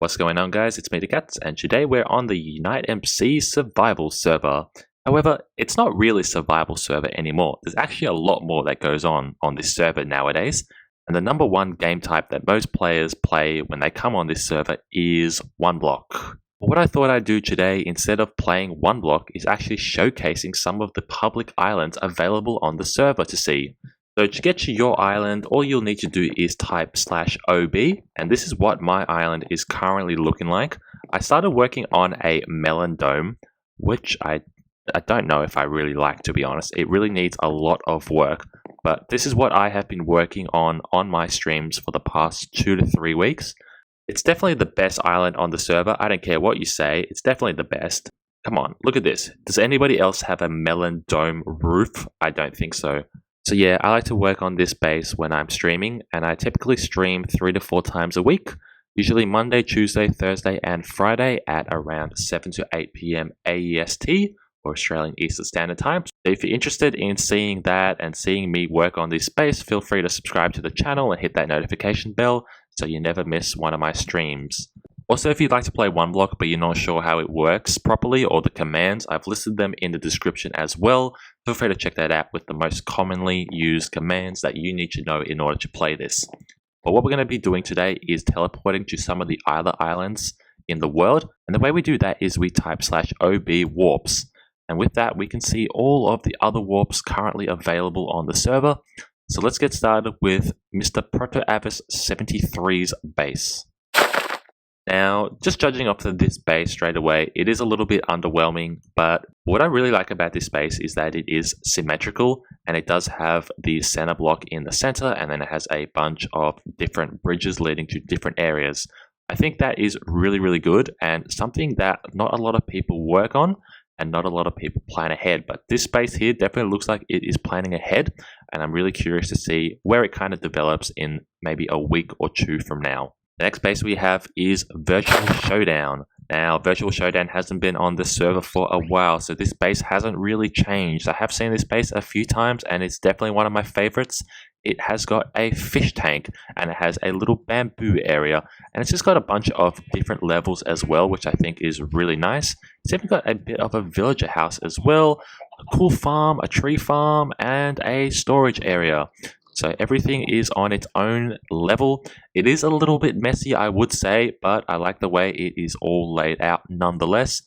What's going on, guys? It's me, the Cats, and today we're on the UniteMC survival server. However, it's not really survival server anymore. There's actually a lot more that goes on this server nowadays. And the number one game type that most players play when they come on this server is Oneblock. What I thought I'd do today, instead of playing Oneblock, is actually showcasing some of the public islands available on the server to see. So to get to your island, all you'll need to do is type /OB, and this is what my island is currently looking like. I started working on a melon dome, which I don't know if I really like, to be honest. It really needs a lot of work, but this is what I have been working on my streams for the past 2 to 3 weeks. It's definitely the best island on the server. I don't care what you say, it's definitely the best. Come on, look at this. Does anybody else have a melon dome roof? I don't think so. So yeah, I like to work on this base when I'm streaming, and I typically stream 3 to 4 times a week, usually Monday, Tuesday, Thursday, and Friday at around 7 to 8 p.m. AEST, or Australian Eastern Standard Time. So if you're interested in seeing that and seeing me work on this base, feel free to subscribe to the channel and hit that notification bell so you never miss one of my streams. Also, if you'd like to play Oneblock but you're not sure how it works properly or the commands, I've listed them in the description as well. Feel free to check that out with the most commonly used commands that you need to know in order to play this. But what we're going to be doing today is teleporting to some of the other islands in the world. And the way we do that is we type /OB warps. And with that, we can see all of the other warps currently available on the server. So let's get started with Mr. Protoavis 73's base. Now, just judging off of this base straight away, it is a little bit underwhelming, but what I really like about this base is that it is symmetrical, and it does have the center block in the center, and then it has a bunch of different bridges leading to different areas. I think that is really, really good, and something that not a lot of people work on, and not a lot of people plan ahead. But this base here definitely looks like it is planning ahead, and I'm really curious to see where it kind of develops in maybe a week or 2 from now. The next base we have is VirtualShowdown. Now, VirtualShowdown hasn't been on the server for a while, so this base hasn't really changed. I have seen this base a few times, and it's definitely one of my favorites. It has got a fish tank, and it has a little bamboo area, and it's just got a bunch of different levels as well, which I think is really nice. It's even got a bit of a villager house as well, a cool farm, a tree farm, and a storage area. So everything is on its own level. It is a little bit messy, I would say, but I like the way it is all laid out nonetheless.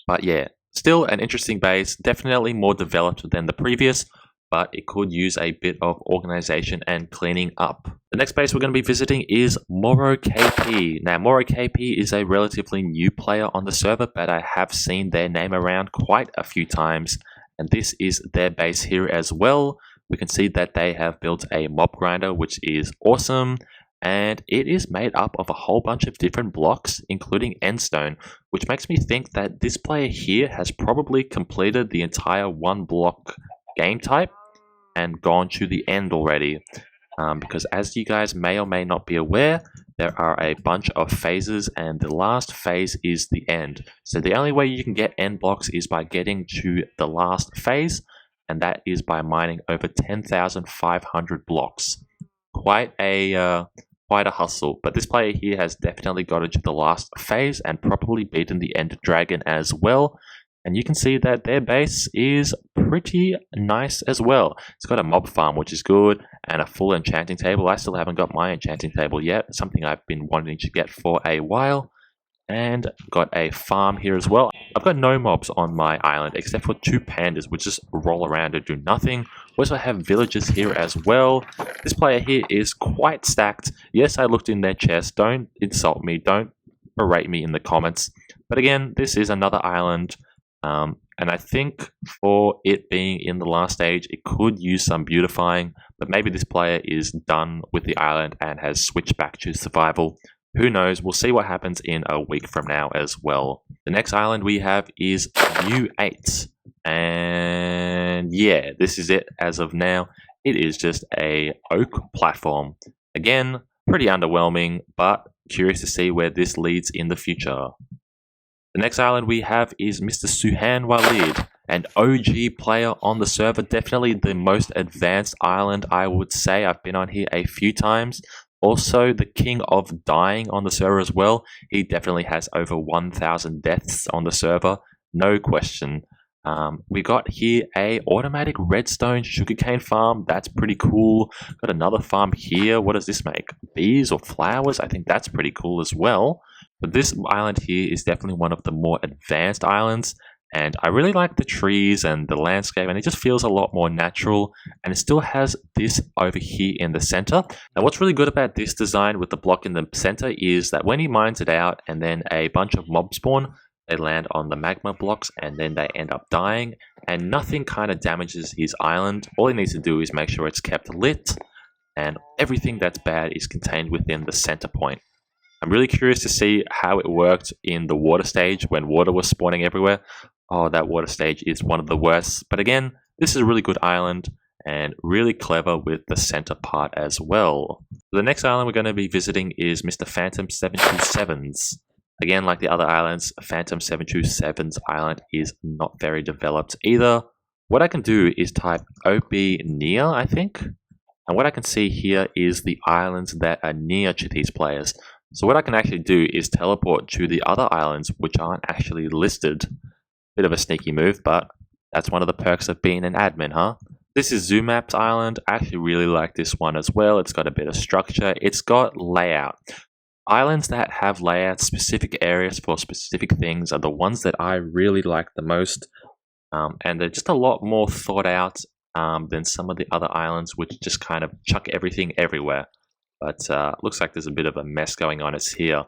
But yeah, still an interesting base, definitely more developed than the previous, but it could use a bit of organization and cleaning up. The next base we're going to be visiting is MauroKP. Now, MauroKP is a relatively new player on the server, but I have seen their name around quite a few times, and this is their base here as well. We can see that they have built a mob grinder, which is awesome, and it is made up of a whole bunch of different blocks, including endstone, which makes me think that this player here has probably completed the entire Oneblock game type and gone to the end already. Because as you guys may or may not be aware, there are a bunch of phases, and the last phase is the end. So the only way you can get end blocks is by getting to the last phase, and that is by mining over 10,500 blocks. Quite a hustle, but this player here has definitely got into the last phase and probably beaten the End Dragon as well. And you can see that their base is pretty nice as well. It's got a mob farm, which is good, and a full enchanting table. I still haven't got my enchanting table yet, something I've been wanting to get for a while. And got a farm here as well. I've got no mobs on my island except for 2 pandas which just roll around and do nothing. We also have villagers here as well. This player here is quite stacked. Yes, I looked in their chest. Don't insult me. Don't berate me in the comments. But again, this is another island. And I think for it being in the last stage, it could use some beautifying. But maybe this player is done with the island and has switched back to survival. Who knows? We'll see what happens in a week from now as well. The next island we have is U8. And yeah, this is it as of now. It is just a oak platform. Again, pretty underwhelming, but curious to see where this leads in the future. The next island we have is Mr. Suhan Walid, an OG player on the server. Definitely the most advanced island, I would say. I've been on here a few times. also the king of dying on the server as well. He definitely has over 1,000 deaths on the server, no question. We got here a automatic redstone sugarcane farm. That's pretty cool. Got another farm here. What does this make? Bees or flowers? I think that's pretty cool as well. But this island here is definitely one of the more advanced islands. And I really like the trees and the landscape, and it just feels a lot more natural. And it still has this over here in the center. Now, what's really good about this design with the block in the center is that when he mines it out and then a bunch of mobs spawn, they land on the magma blocks and then they end up dying, and nothing kind of damages his island. All he needs to do is make sure it's kept lit, and everything that's bad is contained within the center point. I'm really curious to see how it worked in the water stage when water was spawning everywhere. Oh, that water stage is one of the worst. But again, this is a really good island and really clever with the center part as well. The next island we're going to be visiting is Mr. Phantom 727's. Again, like the other islands, Phantom 727's island is not very developed either. What I can do is type OB near, I think. And what I can see here is the islands that are near to these players. So what I can actually do is teleport to the other islands which aren't actually listed. Bit of a sneaky move, but that's one of the perks of being an admin, huh? This is Zoomaps Island. I actually really like this one as well. It's got a bit of structure. It's got layout. Islands that have layout, specific areas for specific things are the ones that I really like the most. And they're just a lot more thought out than some of the other islands which just kind of chuck everything everywhere. But looks like there's a bit of a mess going on here.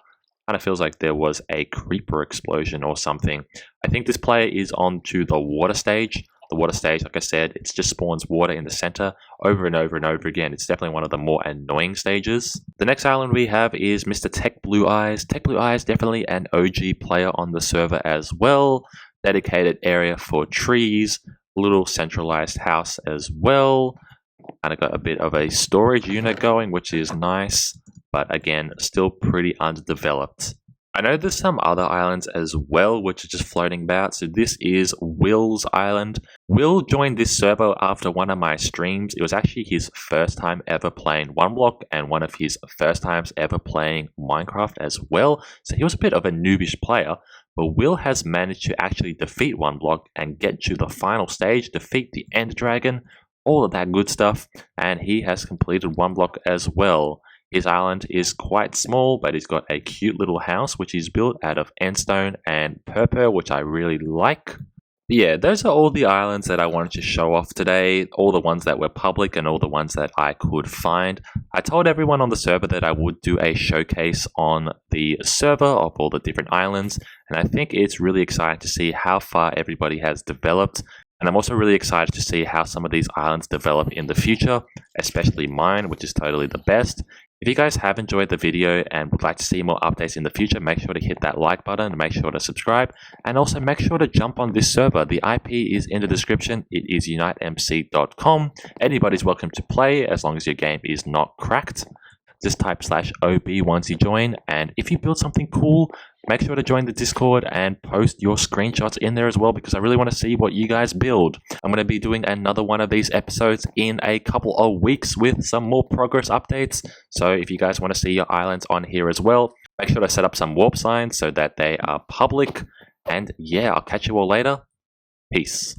Kind of feels like there was a creeper explosion or something. I think this player is onto the water stage. The water stage, like I said, it just spawns water in the center over and over and over again. It's definitely one of the more annoying stages. The next island we have is Mr. TechBlueEye. TechBlueEye is definitely an OG player on the server as well. Dedicated area for trees, little centralized house as well. Kind of got a bit of a storage unit going, which is nice. But again, still pretty underdeveloped. I know there's some other islands as well which are just floating about. So this is Will's island. Will joined this server after one of my streams. It was actually his first time ever playing Oneblock and one of his first times ever playing Minecraft as well. So he was a bit of a noobish player. But Will has managed to actually defeat Oneblock and get to the final stage, defeat the End Dragon, all of that good stuff. And he has completed Oneblock as well. His island is quite small, but he's got a cute little house which is built out of endstone and purple, which I really like. Yeah, those are all the islands that I wanted to show off today, all the ones that were public and all the ones that I could find. I told everyone on the server that I would do a showcase on the server of all the different islands, and I think it's really exciting to see how far everybody has developed. And I'm also really excited to see how some of these islands develop in the future, especially mine, which is totally the best. If you guys have enjoyed the video and would like to see more updates in the future, make sure to hit that like button, make sure to subscribe, and also make sure to jump on this server. The IP is in the description. It is UniteMC.com. Anybody's welcome to play as long as your game is not cracked. Just type /OB once you join, and if you build something cool, make sure to join the Discord and post your screenshots in there as well, because I really want to see what you guys build. I'm going to be doing another one of these episodes in a couple of weeks with some more progress updates. So if you guys want to see your islands on here as well, make sure to set up some warp signs so that they are public. And yeah, I'll catch you all later. Peace.